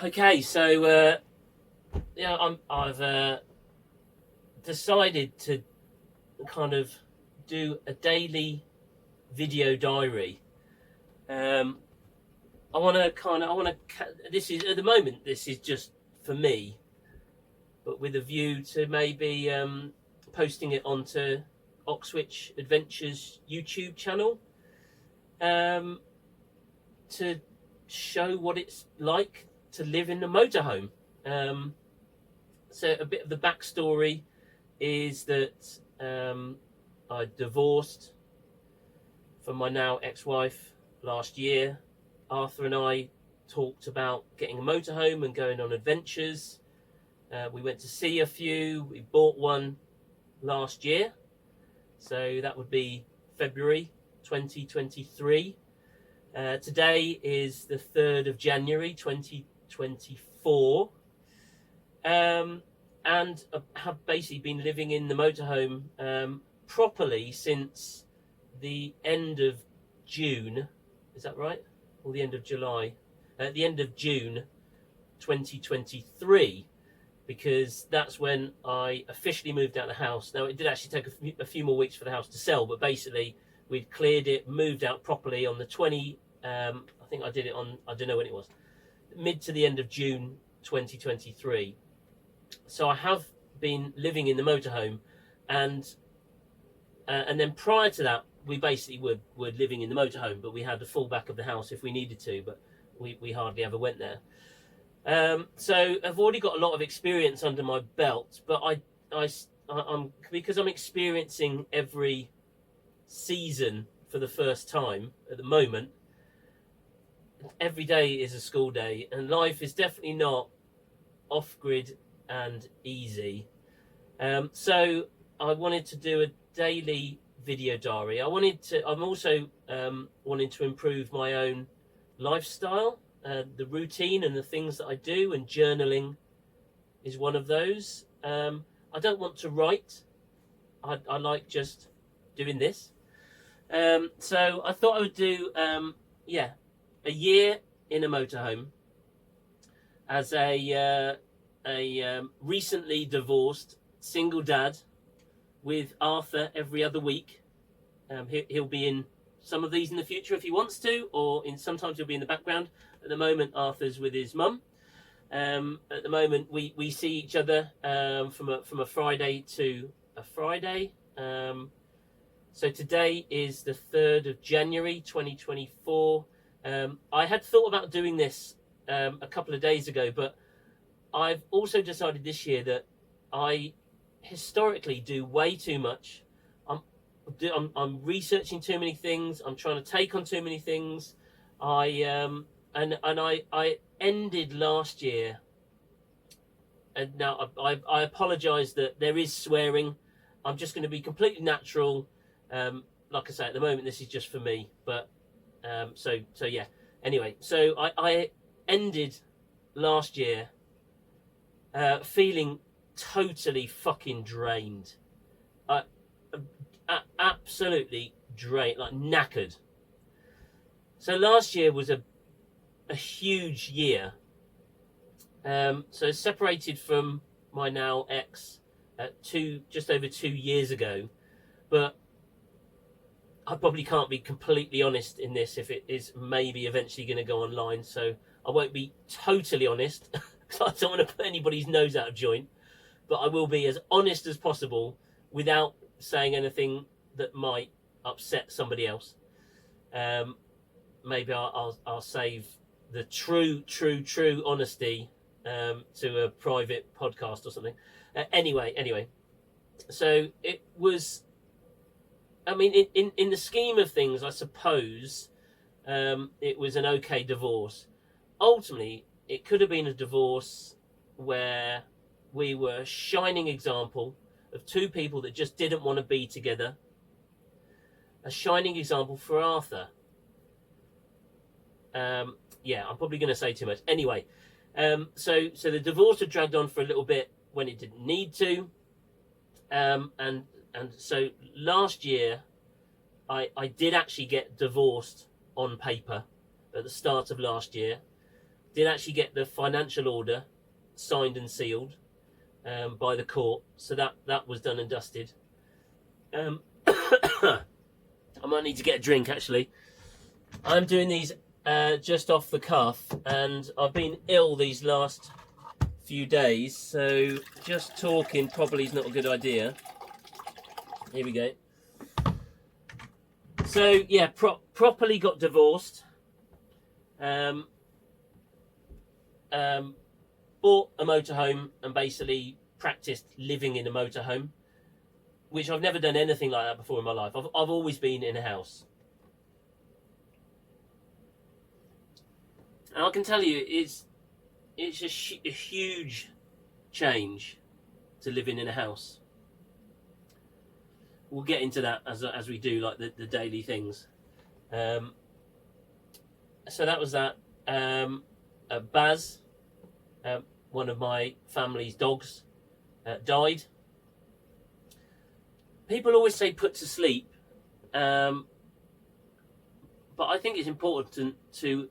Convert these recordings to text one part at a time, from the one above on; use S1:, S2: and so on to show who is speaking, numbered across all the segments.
S1: Okay, so I've decided to kind of do a daily video diary. Um, I want to This is at the moment. This is just for me, but with a view to maybe posting it onto Oxwich Adventures YouTube channel um, to show what it's like to live in a motorhome. So a bit of the backstory is that I divorced from my now ex-wife last year. Arthur and I talked about getting a motorhome and going on adventures. We went to see a few. We bought one last year, so that would be February 2023. Today is the 3rd of January 2024. And have basically been living in the motorhome properly since the end of June. Is that right? Or the end of July? The end of June 2023, because that's when I officially moved out of the house. Now, it did actually take a few more weeks for the house to sell, but basically we'd cleared it, moved out properly on the 20. I think I did it on, I don't know when it was, mid to the end of June 2023. So I have been living in the motorhome, and then prior to that, we basically were living in the motorhome, but we had the fallback of the house if we needed to, but we hardly ever went there. So I've already got a lot of experience under my belt, but I'm because I'm experiencing every season for the first time at the moment. Every day is a school day, and life is definitely not off-grid and easy. So I wanted to do a daily video diary. I'm also wanting to improve my own lifestyle, the routine and the things that I do, and journaling is one of those. I don't want to write. I like just doing this. So I thought I would do a year in a motorhome as a recently divorced single dad with Arthur every other week. He'll be in some of these in the future if he wants to, or sometimes he'll be in the background. At the moment, Arthur's with his mum. At the moment, we see each other from a Friday to a Friday. So today is the 3rd of January 2024. I had thought about doing this a couple of days ago, but I've also decided this year that I historically do way too much. I'm researching too many things. I'm trying to take on too many things. I ended last year, and now I apologise that there is swearing. I'm just going to be completely natural. Like I say, at the moment this is just for me, but so yeah. Anyway, so I ended last year feeling totally fucking drained. Absolutely drained, like knackered. So last year was a huge year. So separated from my now ex just over 2 years ago, but I probably can't be completely honest in this if it is maybe eventually going to go online. So I won't be totally honest because I don't want to put anybody's nose out of joint, but I will be as honest as possible without saying anything that might upset somebody else. Maybe I'll save the true honesty to a private podcast or something. Anyway, so it was. I mean, in the scheme of things, I suppose it was an okay divorce. Ultimately, it could have been a divorce where we were a shining example of two people that just didn't want to be together. A shining example for Arthur. Yeah, I'm probably going to say too much. Anyway, so the divorce had dragged on for a little bit when it didn't need to. And so last year, I did actually get divorced on paper at the start of last year. Did actually get the financial order signed and sealed by the court, so that was done and dusted. I might need to get a drink, actually. I'm doing these just off the cuff, and I've been ill these last few days, so just talking probably is not a good idea. Here we go. So yeah, properly got divorced. Bought a motorhome and basically practiced living in a motorhome, which I've never done anything like that before in my life. I've always been in a house. And I can tell you, it's a huge change to living in a house. We'll get into that as we do like the daily things. So that was that. Baz, one of my family's dogs, died. People always say put to sleep, but I think it's important to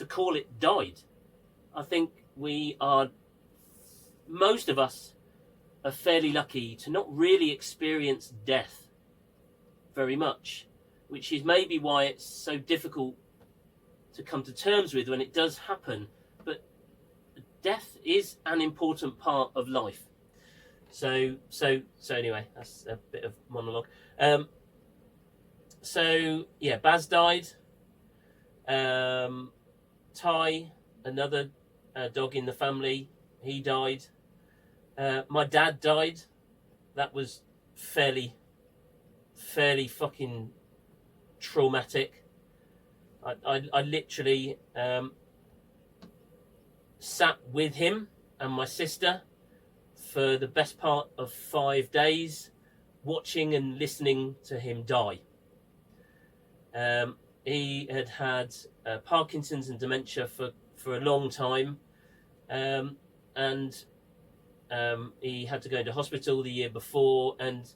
S1: call it died. I think most of us are fairly lucky to not really experience death very much, which is maybe why it's so difficult to come to terms with when it does happen. But death is an important part of life. So anyway, that's a bit of monologue. So yeah, Baz died. Ty, another dog in the family, he died. My dad died. That was fairly fucking traumatic. I literally sat with him and my sister for the best part of 5 days, watching and listening to him die. He had Parkinson's and dementia for a long time, and he had to go into hospital the year before, and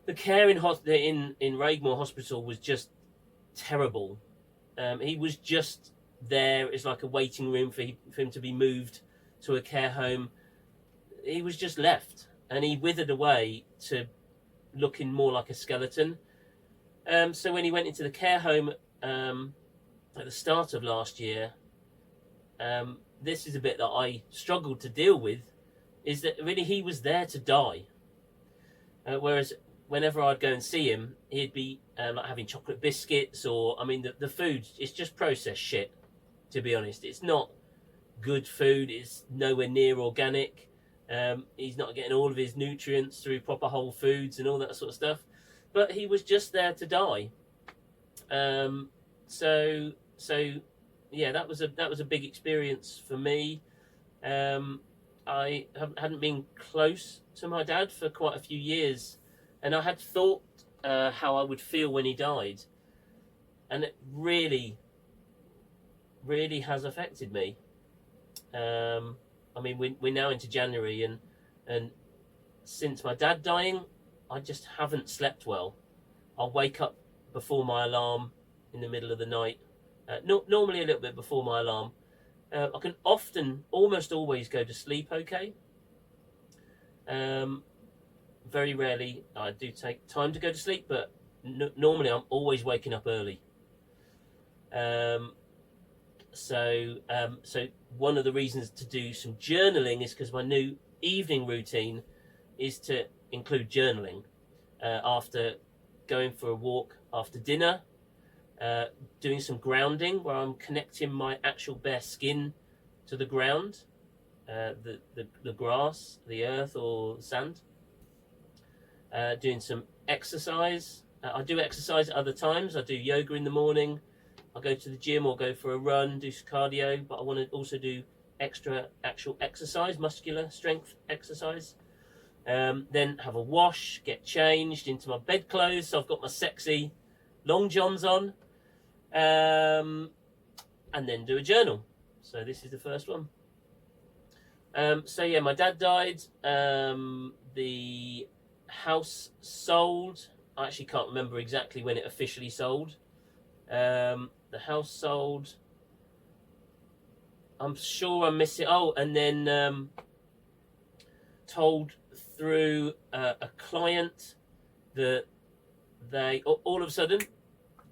S1: the care in Raigmore Hospital was just terrible. He was just there as like a waiting room for him to be moved to a care home. He was just left, and he withered away to looking more like a skeleton. So when he went into the care home at the start of last year, this is a bit that I struggled to deal with, is that really he was there to die. Whereas whenever I'd go and see him, he'd be like having chocolate biscuits, or, I mean, the food, it's just processed shit, to be honest. It's not good food. It's nowhere near organic. He's not getting all of his nutrients through proper whole foods and all that sort of stuff. But he was just there to die. So yeah, that was a big experience for me. I hadn't been close to my dad for quite a few years, and I had thought how I would feel when he died, and it really has affected me. I mean, we're now into January, and since my dad dying, I just haven't slept well. I'll wake up before my alarm in the middle of the night, normally a little bit before my alarm. I can almost always go to sleep okay. Very rarely I do take time to go to sleep, but normally I'm always waking up early. So one of the reasons to do some journaling is because my new evening routine is to include journaling after going for a walk after dinner, doing some grounding where I'm connecting my actual bare skin to the ground, the grass, the earth, or the sand. Doing some exercise. I do exercise at other times. I do yoga in the morning. I'll go to the gym or go for a run, do some cardio, but I want to also do extra actual exercise, muscular strength exercise. Then have a wash, get changed into my bedclothes. So I've got my sexy long johns on, and then do a journal. So this is the first one. So yeah, my dad died. The house sold. I actually can't remember exactly when it officially sold. the house sold. I'm sure I'm missing. Oh, and then told through a client that they all of a sudden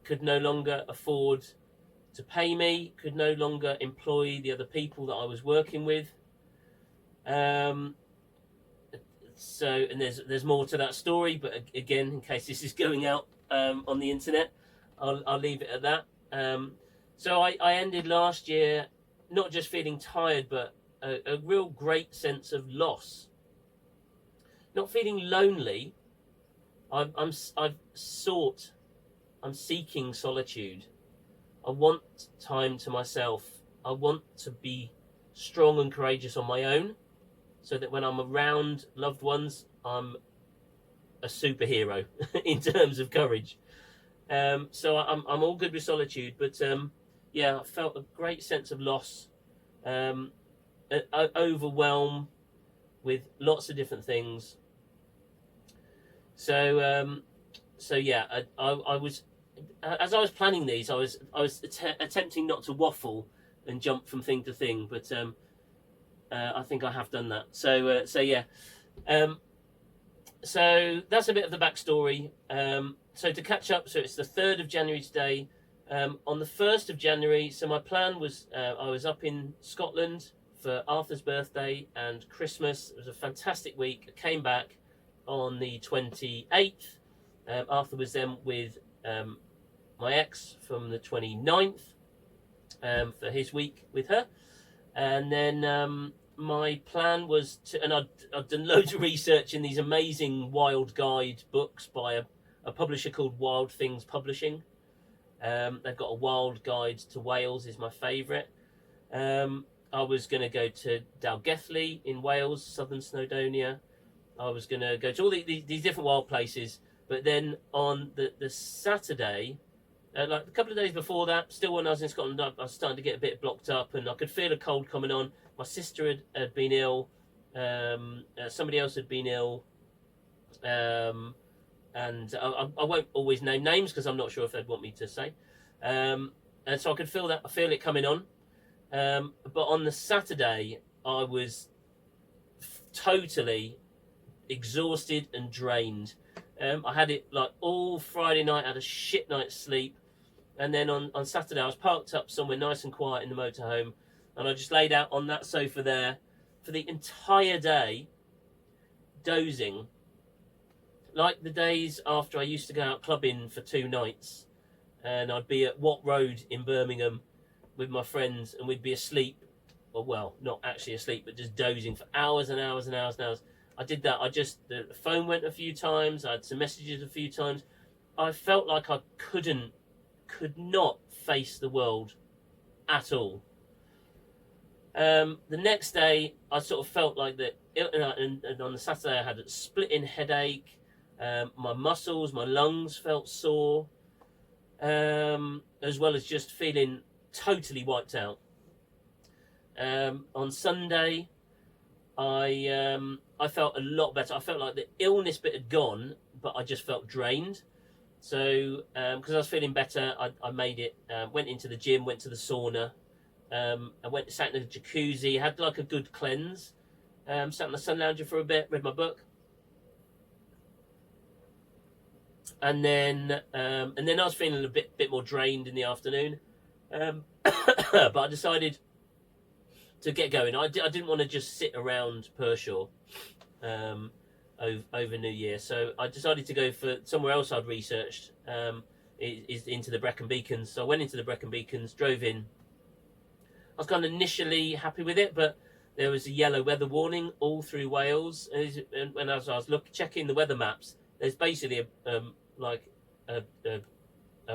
S1: could no longer afford to pay me, could no longer employ the other people that I was working with. So, and there's more to that story, but again, in case this is going out on the internet, I'll leave it at that. So I ended last year not just feeling tired, but a real great sense of loss. Not feeling lonely. I'm seeking solitude. I want time to myself. I want to be strong and courageous on my own, so that when I'm around loved ones, I'm a superhero in terms of courage. So I'm all good with solitude, but yeah, I felt a great sense of loss, overwhelm with lots of different things. So yeah, I was, as I was planning these, I was attempting not to waffle and jump from thing to thing, but I think I have done that. So yeah, so that's a bit of the backstory. So to catch up, so it's the 3rd of January today. On the 1st of January, so my plan was I was up in Scotland for Arthur's birthday and Christmas. It was a fantastic week. I came back on the 28th. Arthur was then with my ex from the 29th for his week with her. And then my plan was to, and I'd done loads of research in these amazing wild guide books by a publisher called Wild Things Publishing. They've got a wild guide to Wales, is my favourite. I was going to go to Dalgethley in Wales, southern Snowdonia. I was going to go to all these different wild places. But then on the Saturday, like a couple of days before that, still when I was in Scotland, I was starting to get a bit blocked up and I could feel a cold coming on. My sister had been ill. Somebody else had been ill. And I won't always name names because I'm not sure if they'd want me to say. And so I could feel it coming on. But on the Saturday, I was totally exhausted and drained. I had it like all Friday night, I had a shit night's sleep. And then on Saturday, I was parked up somewhere nice and quiet in the motorhome. And I just laid out on that sofa there for the entire day, dozing. Like the days after I used to go out clubbing for 2 nights. And I'd be at Watt Road in Birmingham with my friends and we'd be asleep. Well, not actually asleep, but just dozing for hours and hours and hours and hours. I did that. The phone went a few times. I had some messages a few times. I felt like I could not face the world at all. The next day, I sort of felt like that. And on the Saturday, I had a splitting headache. My muscles, my lungs felt sore, as well as just feeling totally wiped out. On Sunday, I felt a lot better. I felt like the illness bit had gone, but I just felt drained. So, because I was feeling better, I made it, went into the gym, went to the sauna, I sat in the jacuzzi, had like a good cleanse, sat in the sun lounger for a bit, read my book. And then I was feeling a bit more drained in the afternoon. But I decided to get going. I didn't want to just sit around Pershore over New Year, so I decided to go for somewhere else I'd researched, is into the Brecon Beacons. So I went into the Brecon Beacons, drove in. I was kind of initially happy with it, but there was a yellow weather warning all through Wales, and when I was checking the weather maps, there's basically a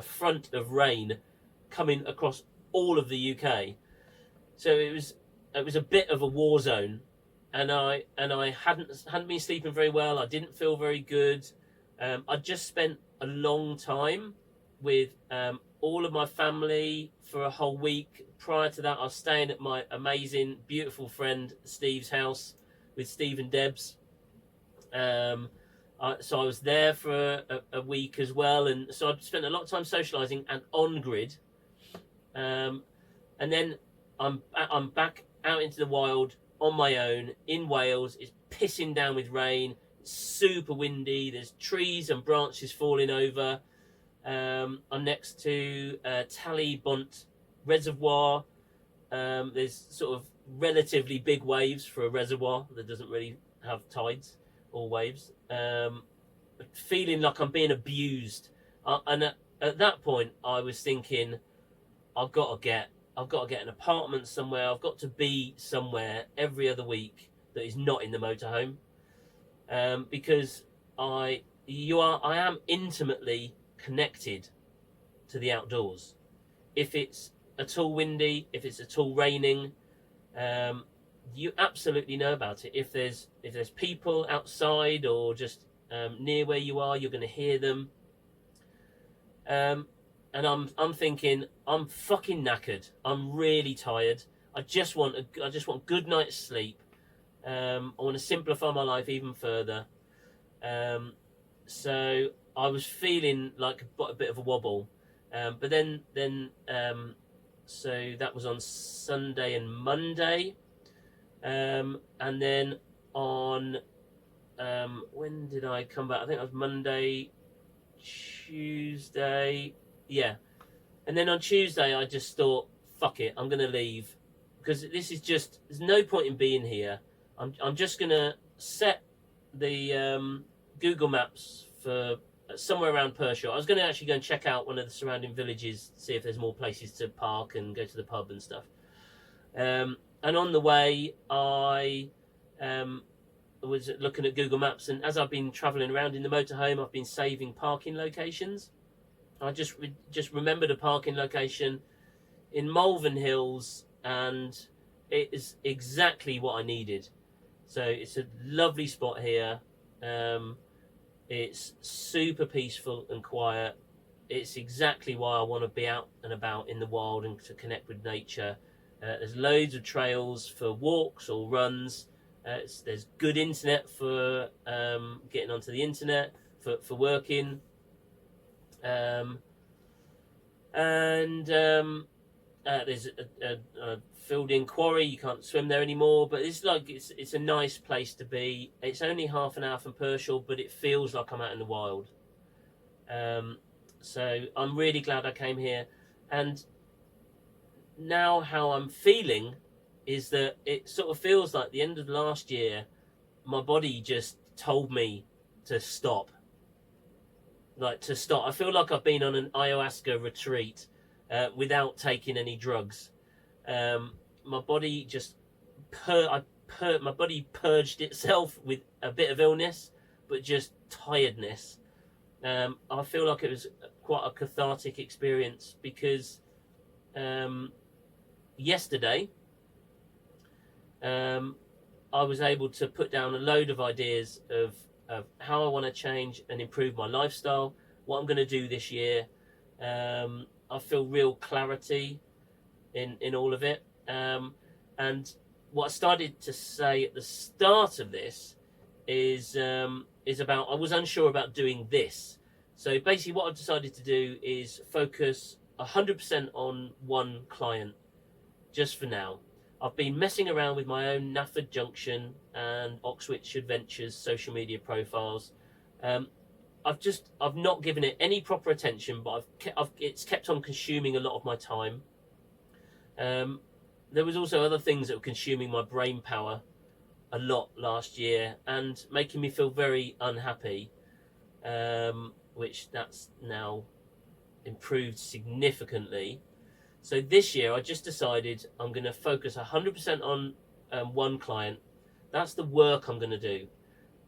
S1: front of rain coming across all of the UK. So it was a bit of a war zone, and I hadn't been sleeping very well. I didn't feel very good. I just spent a long time with all of my family for a whole week. Prior to that, I was staying at my amazing, beautiful friend Steve's house with Steve and Debs. So I was there for a week as well, and so I spent a lot of time socialising and on grid. And then I'm back out into the wild on my own in Wales. It's pissing down with rain. It's super windy. There's trees and branches falling over. I'm next to Talybont Reservoir. There's sort of relatively big waves for a reservoir that doesn't really have tides or waves. Feeling like I'm being abused, and at that point, I was thinking, I've got to get an apartment somewhere. I've got to be somewhere every other week that is not in the motorhome, because I am intimately connected to the outdoors. If it's at all windy, if it's at all raining, you absolutely know about it. If there's people outside or just near where you are, you're going to hear them. And I'm thinking, I'm fucking knackered. I'm really tired. I just want good night's sleep. I want to simplify my life even further. So I was feeling like a bit of a wobble. But then so that was on Sunday and Monday. And then on when did I come back? I think it was Monday, Tuesday. Yeah. And then on Tuesday, I just thought, fuck it, I'm going to leave. Because this is just, there's no point in being here. I'm just going to set the Google Maps for somewhere around Pershore. I was going to actually go and check out one of the surrounding villages, see if there's more places to park and go to the pub and stuff. And on the way, I was looking at Google Maps, and as I've been travelling around in the motorhome, I've been saving parking locations. I just remembered a parking location in Malvern Hills, and it is exactly what I needed. So it's a lovely spot here. It's super peaceful and quiet. It's exactly why I want to be out and about in the wild and to connect with nature. There's loads of trails for walks or runs. There's good internet for getting onto the internet, for working. There's a filled-in quarry. You can't swim there anymore, but it's a nice place to be. It's only half an hour from Pershore, but it feels like I'm out in the wild. So I'm really glad I came here. And now how I'm feeling is that it sort of feels like the end of last year, my body just told me to stop. I feel like I've been on an ayahuasca retreat without taking any drugs. My body just my body purged itself with a bit of illness, but just tiredness. I feel like it was quite a cathartic experience because yesterday I was able to put down a load of ideas of how I want to change and improve my lifestyle, what I'm going to do this year. I feel real clarity in all of it. And what I started to say at the start of this is about, I was unsure about doing this. So basically what I've decided to do is focus 100% on one client just for now. I've been messing around with my own Nafford Junction and Oxwich Adventures social media profiles. I've not given it any proper attention, but it's kept on consuming a lot of my time. There was also other things that were consuming my brain power a lot last year and making me feel very unhappy, which that's now improved significantly. So this year I just decided I'm going to focus 100% on one client. That's the work I'm going to do.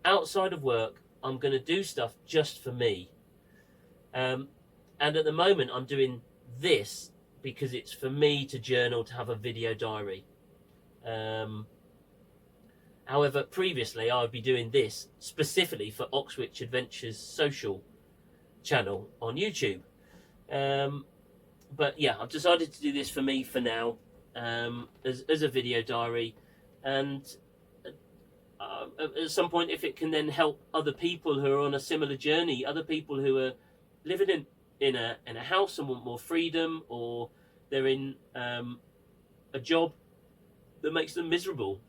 S1: Outside of work, I'm going to do stuff just for me. And at the moment I'm doing this because it's for me to journal, to have a video diary. However, previously I would be doing this specifically for Oxwich Adventures social channel on YouTube. But yeah, I've decided to do this for me for now, as a video diary, and at some point, if it can then help other people who are on a similar journey, other people who are living in a house and want more freedom, or they're in a job that makes them miserable.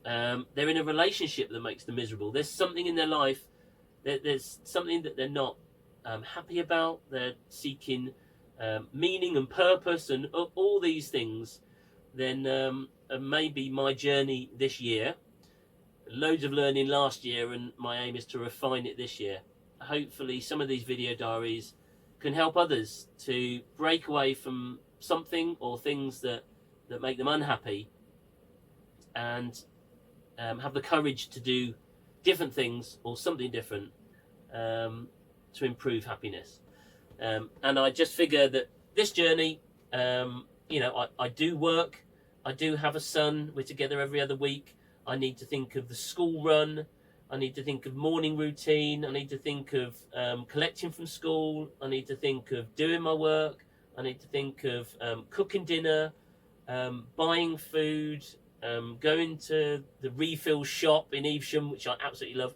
S1: They're in a relationship that makes them miserable. There's something in their life, there's something that they're not happy about. They're seeking meaning and purpose and all these things. Then maybe my journey this year, loads of learning last year, and my aim is to refine it this year. Hopefully some of these video diaries can help others to break away from something or things that make them unhappy, and have the courage to do different things or something different to improve happiness. And I just figure that this journey, I do work, I do have a son, we're together every other week. I need to think of the school run, I need to think of morning routine, I need to think of collecting from school, I need to think of doing my work, I need to think of cooking dinner, buying food, going to the refill shop in Evesham, which I absolutely love.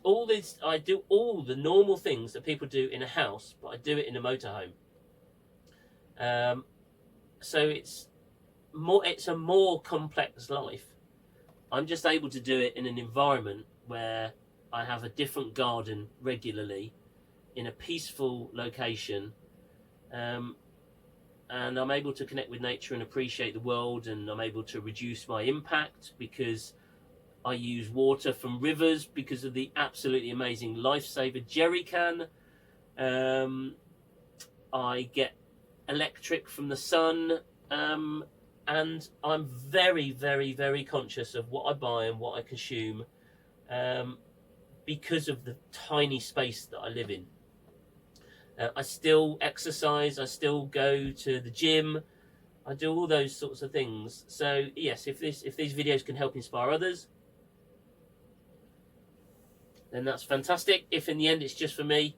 S1: All this, I do all the normal things that people do in a house, but I do it in a motorhome. So it's a more complex life. I'm just able to do it in an environment where I have a different garden regularly, in a peaceful location, and I'm able to connect with nature and appreciate the world, and I'm able to reduce my impact because I use water from rivers because of the absolutely amazing Lifesaver jerry can. I get electric from the sun, and I'm very, very, very conscious of what I buy and what I consume, because of the tiny space that I live in. I still exercise, I still go to the gym, I do all those sorts of things. So yes, if these videos can help inspire others, then that's fantastic. If in the end it's just for me,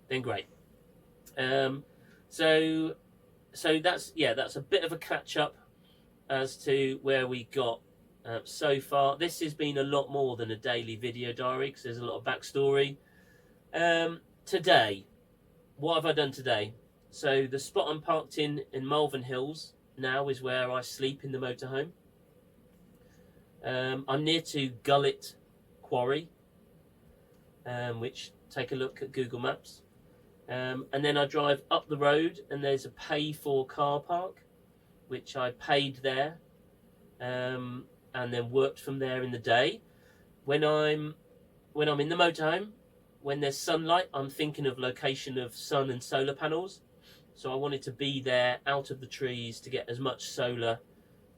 S1: then great. So that's a bit of a catch up as to where we got so far. This has been a lot more than a daily video diary because there's a lot of backstory. Today, what have I done today? So the spot I'm parked in Malvern Hills now is where I sleep in the motorhome. I'm near to Gullet Quarry, which, take a look at Google Maps. And then I drive up the road and there's a pay for car park, which I paid there, and then worked from there in the day. When I'm in the motorhome, when there's sunlight, I'm thinking of location of sun and solar panels. So I wanted to be there out of the trees to get as much solar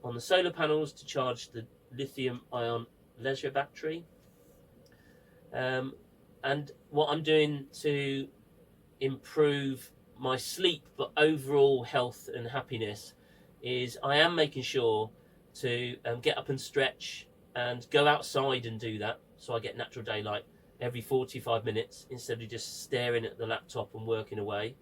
S1: on the solar panels to charge the lithium-ion leisure battery. And what I'm doing to improve my sleep but overall health and happiness is I am making sure to get up and stretch and go outside and do that, so I get natural daylight every 45 minutes instead of just staring at the laptop and working away.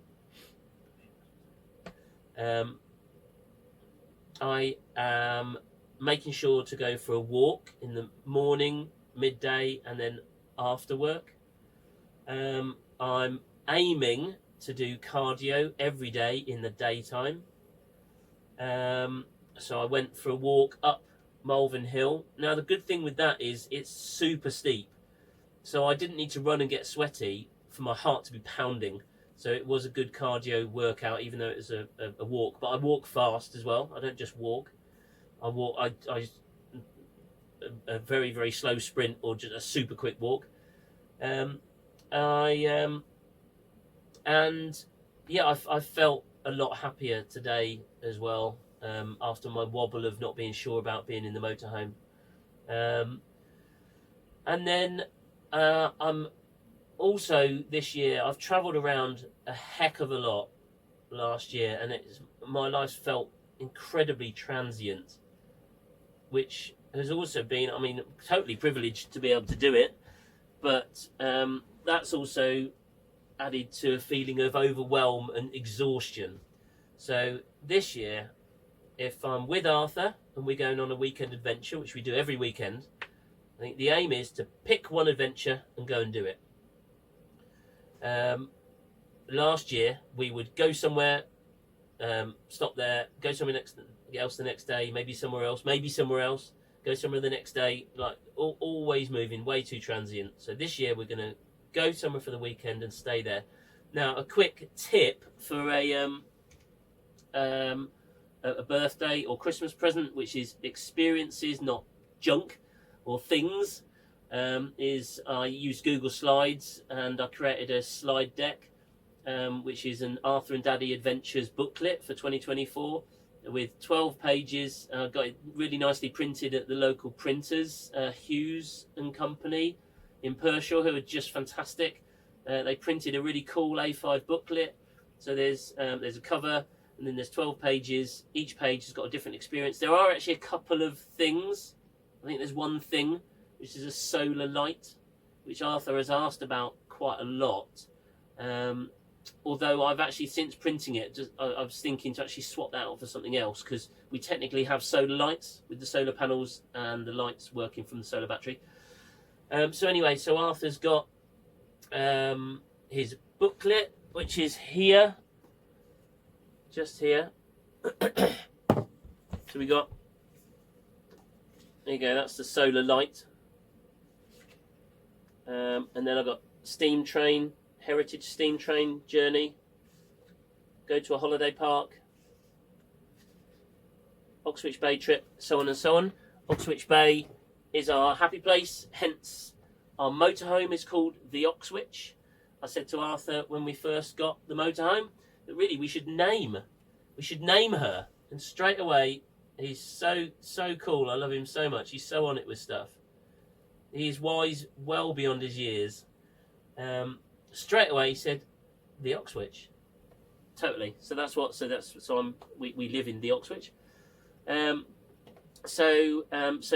S1: I am making sure to go for a walk in the morning, midday, and then after work. I'm aiming to do cardio every day in the daytime. So I went for a walk up Malvern Hill. Now the good thing with that is it's super steep, so I didn't need to run and get sweaty for my heart to be pounding. So it was a good cardio workout, even though it was a walk. But I walk fast as well. I don't just walk. I walk. A very, very slow sprint or just a super quick walk. And yeah, I felt a lot happier today as well, after my wobble of not being sure about being in the motorhome. And then I'm also, this year I've travelled around a heck of a lot last year, and my life felt incredibly transient, which has also been, I mean, totally privileged to be able to do it, but that's also added to a feeling of overwhelm and exhaustion. So this year, if I'm with Arthur and we're going on a weekend adventure, which we do every weekend, I think the aim is to pick one adventure and go and do it. last year we would go somewhere, stop there, go somewhere else the next day, maybe somewhere else, go somewhere the next day, like always moving, way too transient. So this year we're going to go somewhere for the weekend and stay there. Now, a quick tip for a birthday or Christmas present, which is experiences, not junk or things, is I use Google Slides, and I created a slide deck, which is an Arthur and Daddy Adventures booklet for 2024 with 12 pages. Got it really nicely printed at the local printers, Hughes and Company in Pershore, who are just fantastic. They printed a really cool A5 booklet. So there's a cover, and then there's 12 pages. Each page has got a different experience. There are actually a couple of things. I think there's one thing, which is a solar light, which Arthur has asked about quite a lot. Although I've actually, since printing it, I was thinking to actually swap that out for something else, because we technically have solar lights with the solar panels and the lights working from the solar battery. So anyway, so Arthur's got his booklet, which is here, just here. So we got, there you go, that's the solar light. And then I've got steam train, heritage steam train journey, go to a holiday park, Oxwich Bay trip, so on and so on. Oxwich Bay is our happy place, hence our motorhome is called the Oxwich. I said to Arthur when we first got the motorhome that really we should name her, and straight away, he's so cool. I love him so much. He's so on it with stuff. He's wise, well beyond his years. Straight away he said the Oxwich. Totally. So we live in the Oxwich. So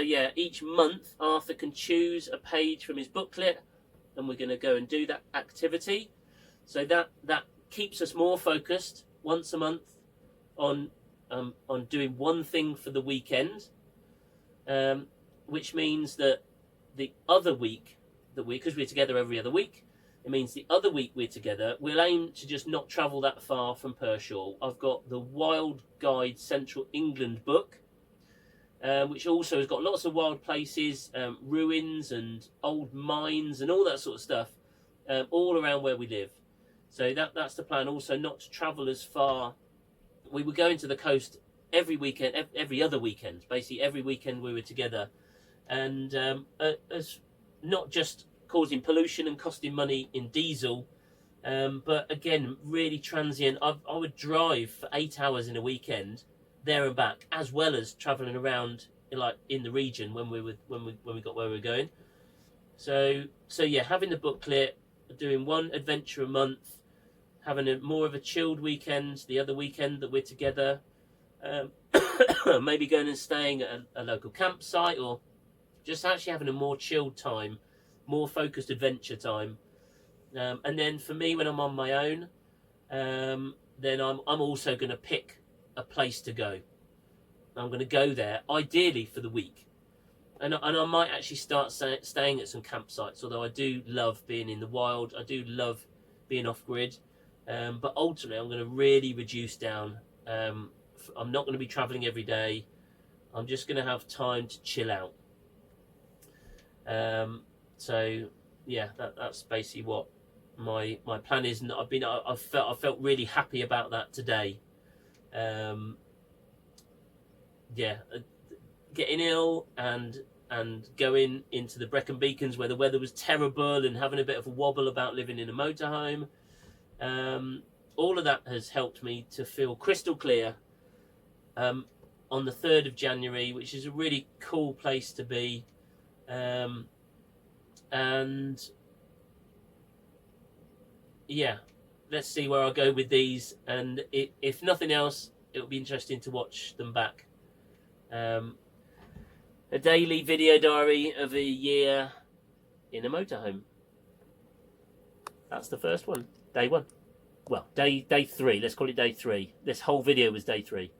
S1: yeah, each month Arthur can choose a page from his booklet, and we're going to go and do that activity. So that keeps us more focused once a month on doing one thing for the weekend, which means that the other week because we're together every other week, it means the other week we're together, we'll aim to just not travel that far from Pershore. I've got the Wild Guide Central England book, which also has got lots of wild places, ruins and old mines and all that sort of stuff, all around where we live. So that's the plan. Also, not to travel as far. We were going to the coast every weekend, every other weekend. Basically, every weekend we were together, and as not just causing pollution and costing money in diesel, but again, really transient. I would drive for 8 hours in a weekend, there and back, as well as travelling around in the region when we got where we were going. So yeah, having the booklet, doing one adventure a month, having more of a chilled weekend the other weekend that we're together, maybe going and staying at a local campsite, or just actually having a more chilled time, more focused adventure time. And then for me, when I'm on my own, then I'm also going to pick a place to go. I'm going to go there, ideally for the week. And I might actually start staying at some campsites, although I do love being in the wild. I do love being off-grid. But ultimately, I'm going to really reduce down. I'm not going to be travelling every day. I'm just going to have time to chill out. So yeah, that's basically what my plan is, and I felt really happy about that today. Yeah, getting ill and going into the Brecon Beacons where the weather was terrible, and having a bit of a wobble about living in a motorhome. All of that has helped me to feel crystal clear on the 3rd of January, which is a really cool place to be. And yeah, let's see where I'll go with these, and if nothing else, it'll be interesting to watch them back. A daily video diary of a year in a motorhome. That's the first one, day one. Well, day 3, let's call it day 3. This whole video was day 3.